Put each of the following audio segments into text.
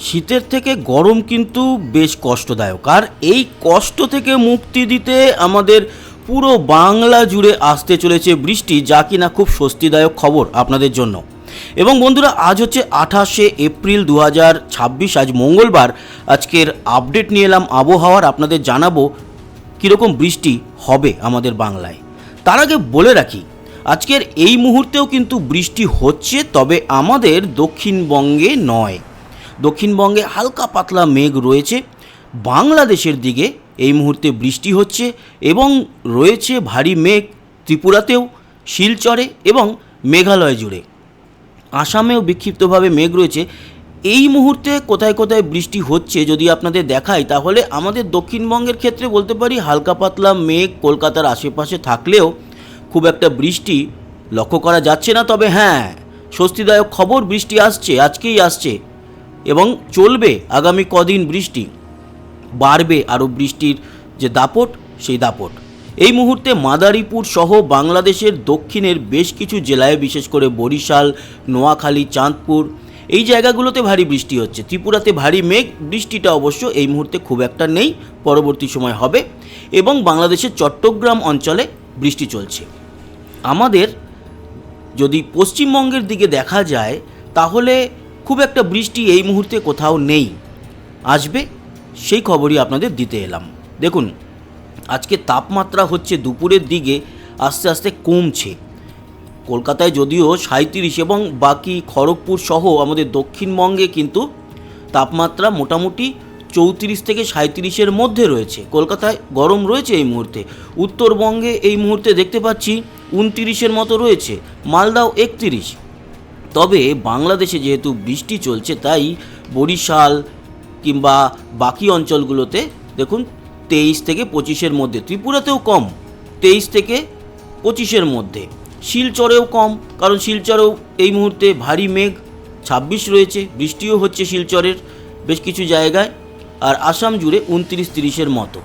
শীতের থেকে গরম কিন্তু বেশ কষ্টদায়ক, আর এই কষ্ট থেকে মুক্তি দিতে আমাদের পুরো বাংলা জুড়ে আসতে চলেছে বৃষ্টি, যা কিনা খুব স্বস্তিদায়ক খবর আপনাদের জন্য। এবং বন্ধুরা, আজ হচ্ছে 28শে এপ্রিল 2026, আজ মঙ্গলবার। আজকের আপডেট নিয়ে এলাম আবহাওয়ার, আপনাদের জানাবো কীরকম বৃষ্টি হবে আমাদের বাংলায়। তার আগে বলে রাখি, আজকের এই মুহূর্তেও কিন্তু বৃষ্টি হচ্ছে, তবে আমাদের দক্ষিণবঙ্গে নয়। দক্ষিণবঙ্গে হালকা পাতলা মেঘ রয়েছে, বাংলাদেশের দিকে এই মুহূর্তে বৃষ্টি হচ্ছে এবং রয়েছে ভারী মেঘ ত্রিপুরাতেও, শিলচরে এবং মেঘালয় জুড়ে। আসামেও বিক্ষিপ্তভাবে মেঘ রয়েছে। এই মুহূর্তে কোথায় কোথায় বৃষ্টি হচ্ছে যদি আপনাদের দেখাই, তাহলে আমাদের দক্ষিণবঙ্গের ক্ষেত্রে বলতে পারি হালকা পাতলা মেঘ কলকাতার আশেপাশে থাকলেও খুব একটা বৃষ্টি লক্ষ্য করা যাচ্ছে না। তবে হ্যাঁ, স্বস্তিদায়ক খবর, বৃষ্টি আসছে, আজকেই আসছে এবং চলবে আগামী কদিন। বৃষ্টি বাড়বে, আরও বৃষ্টির যে দাপট, সেই দাপট এই মুহূর্তে মাদারীপুর সহ বাংলাদেশের দক্ষিণের বেশ কিছু জেলায়, বিশেষ করে বরিশাল, নোয়াখালী, চাঁদপুর, এই জায়গাগুলোতে ভারী বৃষ্টি হচ্ছে। ত্রিপুরাতে ভারী মেঘ, বৃষ্টিটা অবশ্য এই মুহূর্তে খুব একটা নেই, পরবর্তী সময় হবে। এবং বাংলাদেশের চট্টগ্রাম অঞ্চলে বৃষ্টি চলছে। আমাদের যদি পশ্চিমবঙ্গের দিকে দেখা যায়, তাহলে খুব একটা বৃষ্টি এই মুহূর্তে কোথাও নেই, আসবে সেই খবরই আপনাদের দিতে এলাম। দেখুন, আজকে তাপমাত্রা হচ্ছে দুপুরের দিকে আস্তে আস্তে কমছে। কলকাতায় যদিও 37 এবং বাকি খড়গপুর সহ আমাদের দক্ষিণবঙ্গে কিন্তু তাপমাত্রা মোটামুটি 34 থেকে 37-এর মধ্যে রয়েছে। কলকাতায় গরম রয়েছে এই মুহূর্তে। উত্তরবঙ্গে এই মুহূর্তে দেখতে পাচ্ছি 29-এর মতো রয়েছে, মালদাও 31। তবে বাংলাদেশে যেহেতু বৃষ্টি চলছে, তাই বরিশাল কিংবা বাকি অঞ্চলগুলোতে দেখুন 23 থেকে 25-এর মধ্যে। ত্রিপুরাতেও কম, 23 থেকে 25-এর মধ্যে। শিলচরেও কম, কারণ শিলচরেও এই মুহূর্তে ভারী মেঘ, 26 রয়েছে, বৃষ্টিও হচ্ছে শিলচরের বেশ কিছু জায়গায়। আর আসাম জুড়ে 29-30-এর মতো।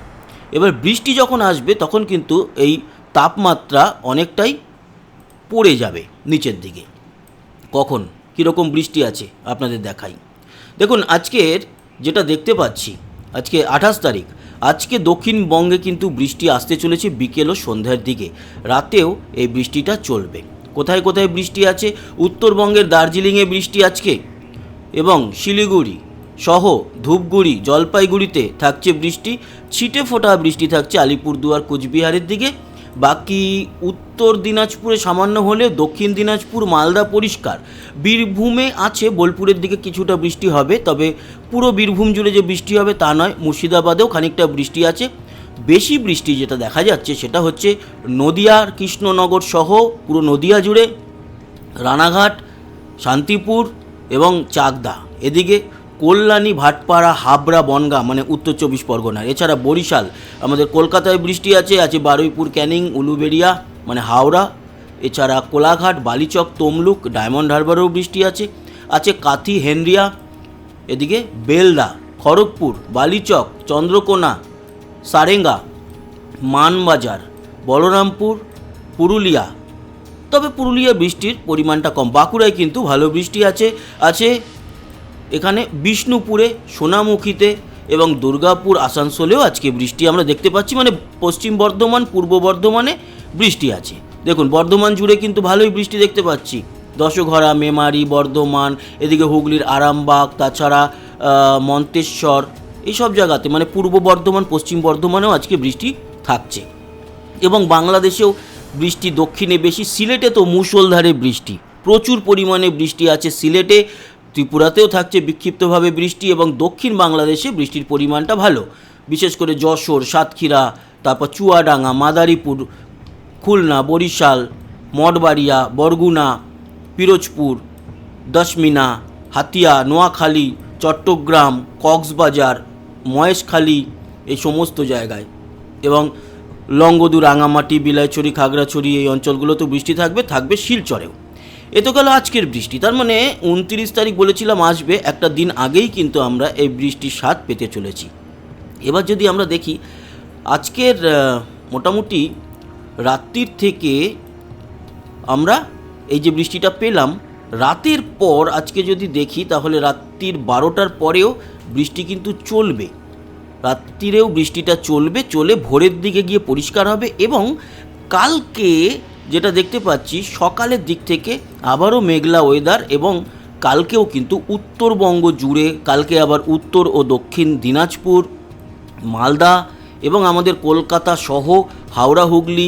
এবার বৃষ্টি যখন আসবে তখন কিন্তু এই তাপমাত্রা অনেকটাই পড়ে যাবে নিচের দিকে। কখন কীরকম বৃষ্টি আছে আপনাদের দেখাই। দেখুন, আজকের যেটা দেখতে পাচ্ছি, আজকে 28 তারিখ, আজকে দক্ষিণবঙ্গে কিন্তু বৃষ্টি আসতে চলেছে বিকেল ও সন্ধ্যার দিকে। রাতেও এই বৃষ্টিটা চলবে। কোথায় কোথায় বৃষ্টি আছে? উত্তরবঙ্গের দার্জিলিংয়ে বৃষ্টি আজকে, এবং শিলিগুড়ি সহ ধূপগুড়ি, জলপাইগুড়িতে থাকছে বৃষ্টি। ছিটে ফোটা বৃষ্টি থাকছে আলিপুরদুয়ার, কোচবিহারের দিকে। বাকি উত্তর দিনাজপুরে সামান্য হলেও, দক্ষিণ দিনাজপুর, মালদা পরিষ্কার। বীরভূমে আছে, বোলপুরের দিকে কিছুটা বৃষ্টি হবে, তবে পুরো বীরভূম জুড়ে যে বৃষ্টি হবে তা নয়। মুর্শিদাবাদেও খানিকটা বৃষ্টি আছে। বেশি বৃষ্টি যেটা দেখা যাচ্ছে সেটা হচ্ছে নদিয়ার কৃষ্ণনগর সহ পুরো নদিয়া জুড়ে, রানাঘাট, শান্তিপুর এবং চাকদা, এদিকে কল্যাণী, ভাটপাড়া, হাবড়া, বনগাঁ মানে উত্তর 24 পরগনার। এছাড়া বরিশাল, আমাদের কলকাতায় বৃষ্টি আছে, বারুইপুর, ক্যানিং, উলুবেড়িয়া মানে হাওড়া। এছাড়া কোলাঘাট, বালিচক, তমলুক, ডায়মন্ড হারবারেও বৃষ্টি আছে কাথি, হেনরিয়া, এদিকে বেলদা, খড়গপুর, বালিচক, চন্দ্রকোনা, সারেঙ্গা, মানবাজার, বলরামপুর, পুরুলিয়া। তবে পুরুলিয়া বৃষ্টির পরিমাণটা কম। বাঁকুড়ায় কিন্তু ভালো বৃষ্টি আছে এখানে বিষ্ণুপুরে, সোনামুখীতে এবং দুর্গাপুর, আসানসোলেও আজকে বৃষ্টি আমরা দেখতে পাচ্ছি। মানে পশ্চিম বর্ধমান, পূর্ব বর্ধমানে বৃষ্টি আছে। দেখুন, বর্ধমান জুড়ে কিন্তু ভালোই বৃষ্টি দেখতে পাচ্ছি। দশঘরা, মেমারি, বর্ধমান, এদিকে হুগলির আরামবাগ, তাছাড়া মন্তেশ্বর, এইসব জায়গাতে মানে পূর্ব বর্ধমান, পশ্চিম বর্ধমানেও আজকে বৃষ্টি থাকছে। এবং বাংলাদেশেও বৃষ্টি দক্ষিণে বেশি। সিলেটে তো মুষলধারে বৃষ্টি, প্রচুর পরিমাণে বৃষ্টি আছে সিলেটে। ত্রিপুরাতেও থাকছে বিক্ষিপ্তভাবে বৃষ্টি, এবং দক্ষিণ বাংলাদেশে বৃষ্টির পরিমাণটা ভালো, বিশেষ করে যশোর, সাতক্ষীরা, তারপর চুয়াডাঙ্গা, মাদারীপুর, খুলনা, বরিশাল, মঠবাড়িয়া, বরগুনা, পিরোজপুর, দশমিনা, হাতিয়া, নোয়াখালী, চট্টগ্রাম, কক্সবাজার, মহেশখালী, এই সমস্ত জায়গায়। এবং লংগদু, রাঙামাটি, বিলাইছড়ি, খাগড়াছড়ি, এই অঞ্চলগুলোতেও বৃষ্টি থাকবে শিলচরেও। এ তো গেল আজকের বৃষ্টি। তার মানে 29 তারিখ বলেছিলাম আসবে, একটা দিন আগেই কিন্তু আমরা এই বৃষ্টির স্বাদ পেতে চলেছি। এবার যদি আমরা দেখি, আজকের মোটামুটি রাত্রির থেকে আমরা এই যে বৃষ্টিটা পেলাম, রাতের পর আজকে যদি দেখি তাহলে রাত্রির 12টার পরেও বৃষ্টি কিন্তু চলবে, রাত্রিরেও বৃষ্টিটা চলে ভোরের দিকে গিয়ে পরিষ্কার হবে। এবং কালকে যেটা দেখতে পাচ্ছি সকালের দিক থেকে আবারও মেঘলা ওয়েদার, এবং কালকেও কিন্তু উত্তরবঙ্গ জুড়ে, কালকে আবার উত্তর ও দক্ষিণ দিনাজপুর, মালদা এবং আমাদের কলকাতা সহ হাওড়া হুগলি,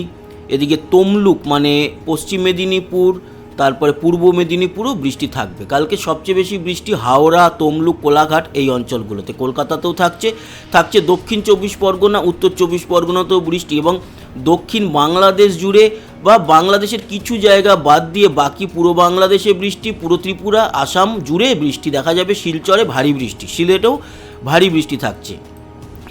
এদিকে তমলুক মানে পশ্চিম মেদিনীপুর, তারপরে পূর্ব মেদিনীপুরও বৃষ্টি থাকবে। কালকে সবচেয়ে বেশি বৃষ্টি হাওড়া, তমলুক, কোলাঘাট এই অঞ্চলগুলোতে, কলকাতাতেও থাকছে দক্ষিণ 24 পরগনা, উত্তর 24 পরগনাতেও বৃষ্টি, এবং দক্ষিণ বাংলাদেশ জুড়ে বা বাংলাদেশের কিছু জায়গা বাদ দিয়ে বাকি পুরো বাংলাদেশে বৃষ্টি, পুরো ত্রিপুরা, আসাম জুড়ে বৃষ্টি দেখা যাবে। শিলচরে ভারী বৃষ্টি, সিলেটেও ভারী বৃষ্টি থাকছে।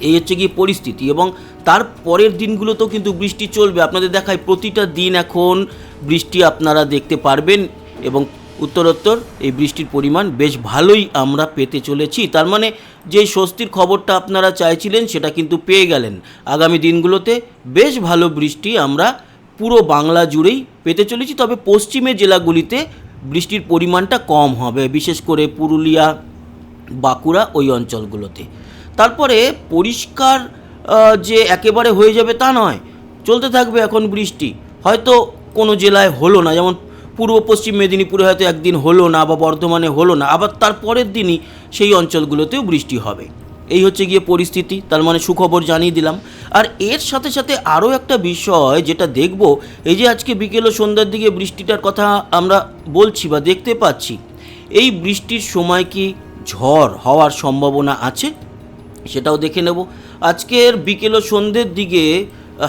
এই হচ্ছে কি পরিস্থিতি, এবং তার পরের দিনগুলোতেও কিন্তু বৃষ্টি চলবে। আপনাদের দেখায় প্রতিটা দিন এখন বৃষ্টি আপনারা দেখতে পারবেন, এবং উত্তরোত্তর এই বৃষ্টির পরিমাণ বেশ ভালোই আমরা পেতে চলেছি। তার মানে যেই স্বস্তির খবরটা আপনারা চাইছিলেন সেটা কিন্তু পেয়ে গেলেন। আগামী দিনগুলোতে বেশ ভালো বৃষ্টি আমরা পুরো বাংলা জুড়েই পেতে চলেছি, তবে পশ্চিমের জেলাগুলিতে বৃষ্টির পরিমাণটা কম হবে, বিশেষ করে পুরুলিয়া, বাঁকুড়া ওই অঞ্চলগুলোতে। তারপরে পরিষ্কার যে একেবারে হয়ে যাবে তা নয়, চলতে থাকবে এখন বৃষ্টি। হয়তো কোনো জেলায় হলো না, যেমন পূর্ব পশ্চিম মেদিনীপুরে হয়তো একদিন হলো না, বা বর্ধমানে হলো না, আবার তার পরের দিনই সেই অঞ্চলগুলোতেও বৃষ্টি হবে। এই হচ্ছে গিয়ে পরিস্থিতি। তার মানে সুখবর জানিয়ে দিলাম। আর এর সাথে সাথে আরও একটা বিষয় যেটা দেখব, এই যে আজকে বিকেল ও সন্ধ্যার দিকে বৃষ্টিটার কথা আমরা বলছি বা দেখতে পাচ্ছি, এই বৃষ্টির সময় কি ঝড় হওয়ার সম্ভাবনা আছে সেটাও দেখে নেব। আজকের বিকেল ও সন্ধ্যের দিকে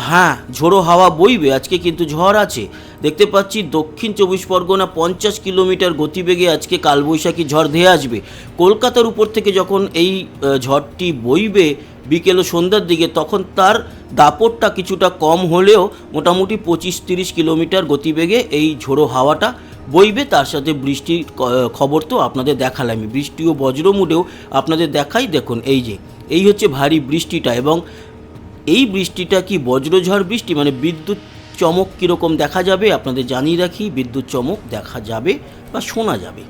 হ্যাঁ ঝোড়ো হাওয়া বইবে, আজকে কিন্তু ঝড় আছে। দেখতে পাচ্ছি দক্ষিণ 24 পরগনা 50 কিলোমিটার গতিবেগে আজকে কালবৈশাখী ঝড় ধেয়ে আসবে। কলকাতার উপর থেকে যখন এই ঝড়টি বইবে বিকেল ও সন্ধ্যার দিকে, তখন তার দাপটটা কিছুটা কম হলেও মোটামুটি 25-30 কিলোমিটার গতিবেগে এই ঝোড়ো হাওয়াটা বইবে। তার সাথে বৃষ্টির খবর তো আপনাদের দেখালামই, বৃষ্টি ও বজ্রমুডেও আপনাদের দেখাই। দেখুন এই হচ্ছে ভারী বৃষ্টিটা, এবং এই বৃষ্টিটা কি বজ্রঝড় বৃষ্টি, মানে বিদ্যুৎ চমক কীরকম দেখা যাবে আপনাদের জানিয়ে রাখি। বিদ্যুৎ চমক দেখা যাবে বা শোনা যাবে,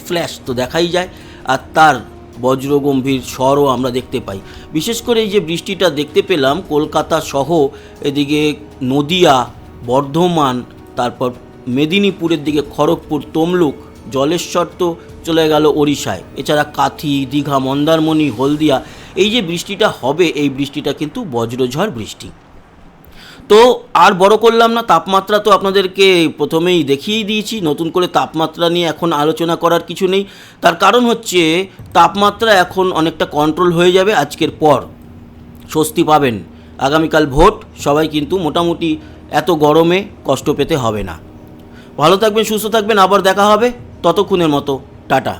ফ্ল্যাশ তো দেখাই যায়, আর তার বজ্রগম্ভীর স্বরও আমরা দেখতে পাই। বিশেষ করে এই যে বৃষ্টিটা দেখতে পেলাম কলকাতা সহ এদিকে নদিয়া, বর্ধমান, তারপর মেদিনীপুরের দিকে খড়গপুর, তমলুক, জলেশ্বর তো চলে গেল ওড়িশায়, এছাড়া কাথি, দীঘা, মন্দারমণি, হলদিয়া, এই যে বৃষ্টিটা হবে এই বৃষ্টিটা কিন্তু বজ্রঝড় বৃষ্টি। তো আর বড় করলাম না, তাপমাত্রা তো আপনাদেরকে প্রথমেই দেখিয়েই দিয়েছি, নতুন করে তাপমাত্রা নিয়ে এখন আলোচনা করার কিছু নেই। তার কারণ হচ্ছে তাপমাত্রা এখন অনেকটা কন্ট্রোল হয়ে যাবে, আজকের পর স্বস্তি পাবেন। আগামীকাল ভোট, সবাই কিন্তু মোটামুটি এত গরমে কষ্ট পেতে হবে না। ভালো থাকবেন, সুস্থ থাকবেন, আবার দেখা হবে, ততক্ষণের মতো টাটা।